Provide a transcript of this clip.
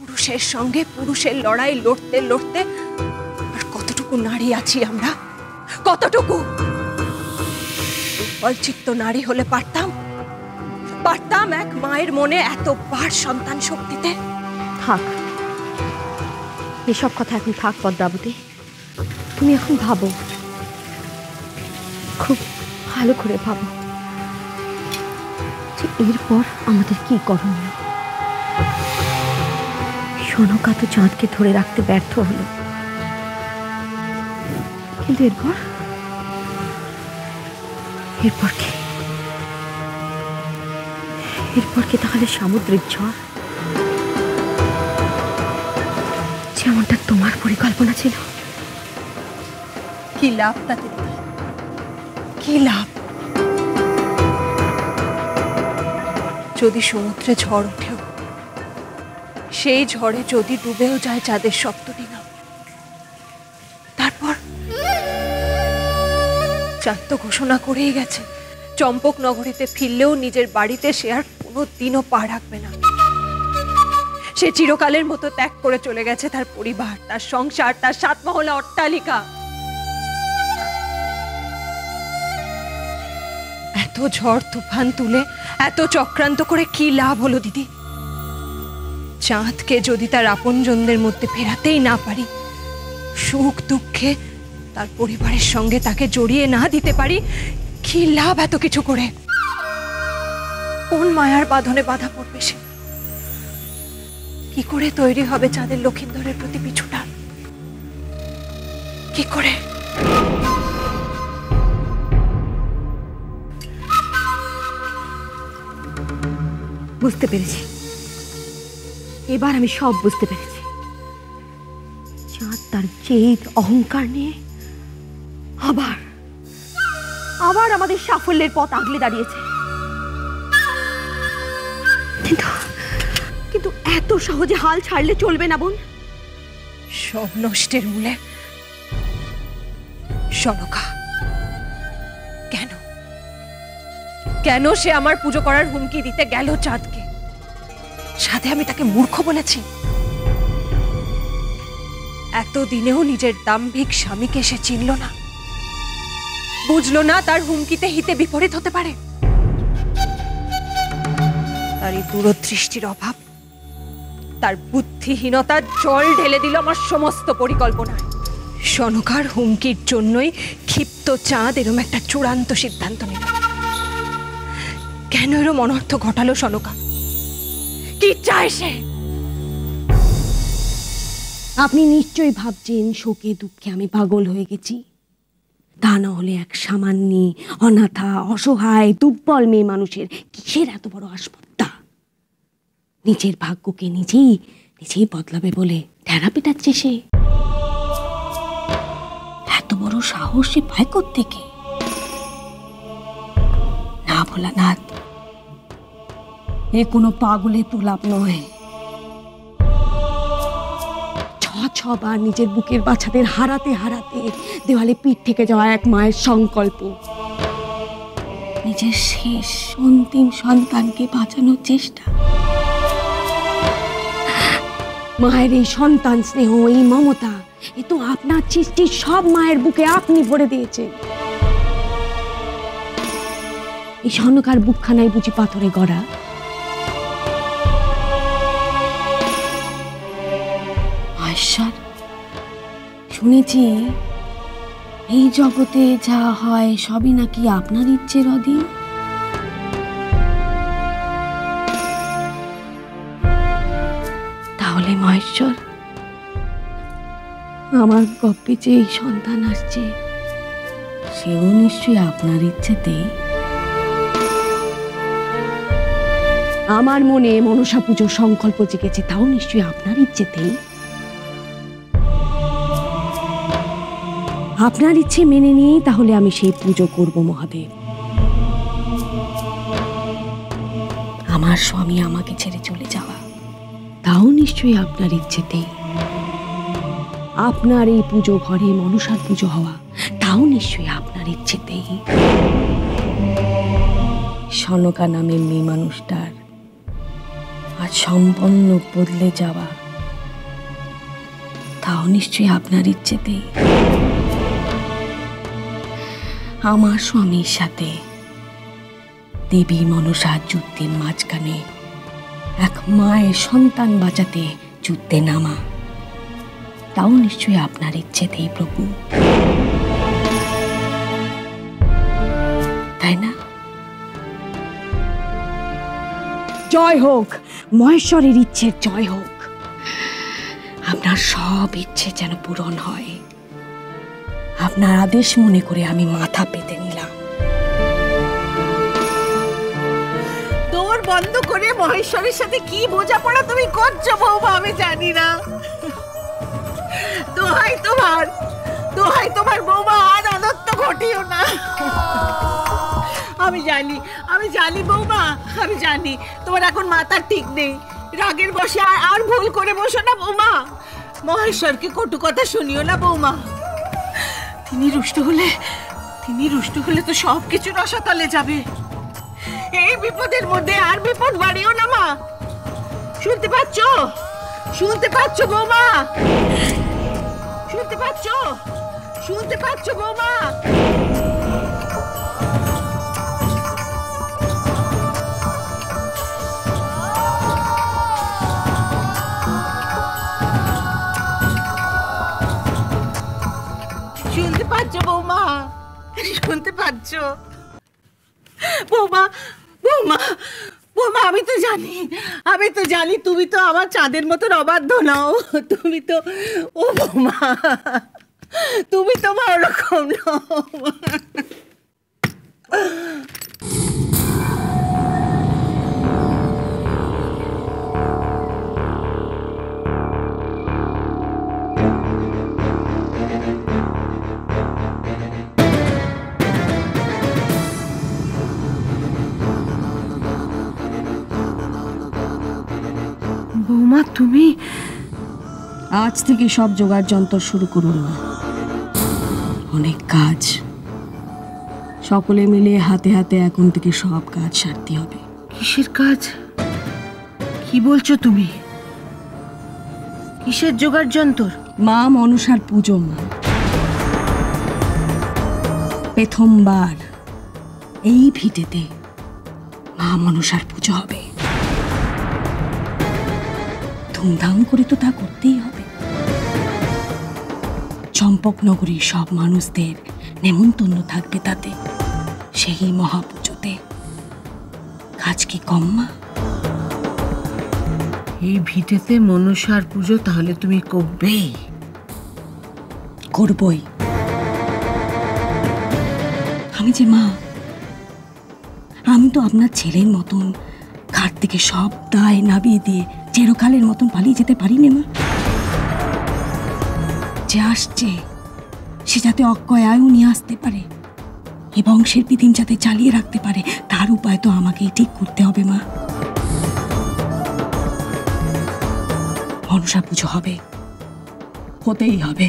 পুরুষের সঙ্গে পুরুষের লড়াই লড়তে লড়তে আর কতটুকু নারী আছি আমরা, কতটুকু দুর্বলচিত্ত নারী হলে পারতাম এক মায়ের মনে এতবার সন্তান শক্তিতে। থাক, এসব কথা এখন থাক পদ্মাবতী। তুমি এখন ভাবো, খুব ভালো করে ভাবো যে এরপর আমাদের কি করণীয়। সনকা তো চাঁদকে ধরে রাখতে ব্যর্থ হলো, কিন্তু এরপর কি তাহলে সামুদ্রিক ঝড়, যেমনটা তোমার পরিকল্পনা ছিল? কি লাভ তাতে, কি লাভ? যদি সমুদ্রে ঝড় ওঠেও, সেই ঝড়ে যদি ডুবেও যায় চাঁদের সপ্তডিঙা, তারপর চাঁদ তো ঘোষণা করেই গেছে চম্পক নগরীতে ফিরলেও নিজের বাড়িতে সে আর কোনোদিনও পা রাখবে না। সে চিরকালের মতো ত্যাগ করে চলে গেছে তার পরিবার, তার সংসার, তার 7 মহলা অট্টালিকা। এত ঝড় তুফান তুলে এত চক্রান্ত করে কি লাভ হলো দিদি? চাঁদকে যদি তার আপনজনদের মধ্যে ফেরাতেই না পারি, সুখ দুঃখে তার পরিবারের সঙ্গে তাকে জড়িয়ে না দিতে পারি, কি লাভ এত কিছু করে? কোন মায়ার বাঁধনে বাধা পড়বে সে? কি করে তৈরি হবে চাঁদের লক্ষিন্দরের প্রতি পিছুটা? কি করে? বুঝতে পেরেছি, এবার আমি সব বুঝতে পেরেছি। চাঁদ তার জেদ অহংকার নিয়ে আবার আমাদের সাফল্যের পথ আগলে দাঁড়িয়েছে। কিন্তু এত সহজে হাল ছাড়লে চলবে না বোন। সব নষ্টের মূলে সনকা। কেন সে আমার পুজো করার হুমকি দিতে গেল চাঁদকে? সাথে আমি তাকে মূর্খ বলেছি? এতদিনেও নিজের দাম্ভিক স্বামীকে সে চিনল না, বুঝলো না তার হুমকিতে হিতে বিপরীত হতে পারে। তার এই দূরদৃষ্টির অভাব, তার বুদ্ধিহীনতার জল ঢেলে দিল আমার সমস্ত পরিকল্পনায়। সনকার হুমকির জন্যই ক্ষিপ্ত চাঁদ এরম একটা চূড়ান্ত সিদ্ধান্ত নিল। কেন এরম অনর্থ ঘটালো সনকা? কি চায় সে? আপনি নিশ্চয়ই ভাবছেন শোকে দুঃখে আমি পাগল হয়ে গেছি। তা না হলে এক সামান্য অনাথা অসহায় দুর্বল মেয়ে মানুষের কিসের এত বড় আসপত্তা? নিজের ভাগ্যকে নিজেই বদলাবে বলে ঢেরা পিটাচ্ছে সে। এত বড় সাহস সে পায় কোত্থেকে? না ভোলানাথ, এ কোনো পাগলের প্রলাপ নয়। ছবার নিজের বুকের বাচ্চাদের হারাতে দেওয়ালে পিঠ থেকে যাওয়া এক মায়ের সংকল্প। নিজের শেষ অন্তিম সন্তানকে বাঁচানোর চেষ্টা। মায়ের এই সন্তান স্নেহ, এই মমতা, এ তো আপনার সৃষ্টির সব মায়ের বুকে আপনি ভরে দিয়েছেন। এই সনকার বুকখানায় বুঝি পাথরে গড়া? ঈশ্বর, শুনেছি এই জগতে যা হয় সবই নাকি আপনার ইচ্ছের অধীন। তাহলে মহেশ্বর, আমার গপ্পে যে এই সন্তান আসছে সেও নিশ্চয়ই আপনার ইচ্ছেতেই। আমার মনে মনসা পুজোর সংকল্প জেগেছে, তাও নিশ্চয়ই আপনার ইচ্ছেতেই। আপনার ইচ্ছে মেনে নিয়েই তাহলে আমি সেই পুজো করব মহাদেব। আমার স্বামী আমাকে ছেড়ে চলে যাওয়া, তাও নিশ্চয়ই আপনার ইচ্ছেতেই। আপনার এই পুজো ঘরে মনসার পুজো হওয়া, তাও নিশ্চয়ই আপনার ইচ্ছেতেই। সনকা নামের মেয়ে মানুষটার আজ সম্পূর্ণ বদলে যাওয়া, তাও নিশ্চয়ই আপনার ইচ্ছেতেই। আমার স্বামীর সাথে দেবী মনসার যুদ্ধের মাঝখানে এক মায়ের সন্তান বাঁচাতে যুদ্ধে নামা, তাও নিশ্চয়ই আপনার ইচ্ছেতেই প্রভু, তাই না? জয় হোক, মহেশ্বরের ইচ্ছের জয় হোক। আপনার সব ইচ্ছে যেন পূরণ হয়। আপনার আদেশ মনে করে আমি মাথা পেতে নিলাম। তোর বন্ধ করে মহেশ্বরের সাথে কি বোঝাপড়া তুমি করছো বৌমা আমি জানি না। দোহাই তোমার বৌমা আর অনর্থ ঘটিও না। আমি জানি বৌমা, আমি জানি তোমার এখন মাথা ঠিক নেই। রাগের বসে আর ভুল করে বসো না বৌমা। মহেশ্বরকে কটু কথা শুনিও না বৌমা। তিনি রুষ্ট হলে তো সবকিছু রসাতলে যাবে। এই বিপদের মধ্যে আর বিপদ বাড়িও না মা। শুনতে পাচ্ছ বৌমা? শুনতে পাচ্ছ বৌমা? শুনতে পাচ্ছ বৌমা? শুনতে পাচ্ছ বৌমা? বৌমা আমি তো জানি তুমি তো আমার চাঁদের মতন অবাধ্য নাও। তুমি তো ও বৌমা, তুমি তো ওরকম নাও। বৌমা তুমি আজ থেকে সব জোগাড় যন্ত্র শুরু করুন না। অনেক কাজ, সকলে মিলে হাতে হাতে এখন থেকে সব কাজ সারতে হবে। কিসের কাজ? কি বলছো তুমি? কিসের জোগাড় যন্ত্র? মা মনসার পুজো। মা প্রথমবার এই ভিটেতে মা মনসার পুজো হবে। ধুমধাম করে তো তা করতেই হবে। চম্পকনগরীর সব মানুষদের নেমন্তন্ন থাকবে তাতে, সেই মহাপুজোতে। কাজ কি কম মা? এই ভিটেতে মনসার পুজো তাহলে তুমি করবেই? করবই। আমি যে মা, আমি তো আপনার ছেলের মতন ঘাট থেকে সব দায় নামিয়ে দিয়ে চিরকালের মতন পালিয়ে যেতে পারি না মা। যে আসছে সে যাতে অক্ষয় আয়ু নিয়ে আসতে পারে, এ বংশের বিদিন যাতে চালিয়ে রাখতে পারে, তার উপায় তো আমাকেই ঠিক করতে হবে মা। মনসা পুজো হবে, হতেই হবে।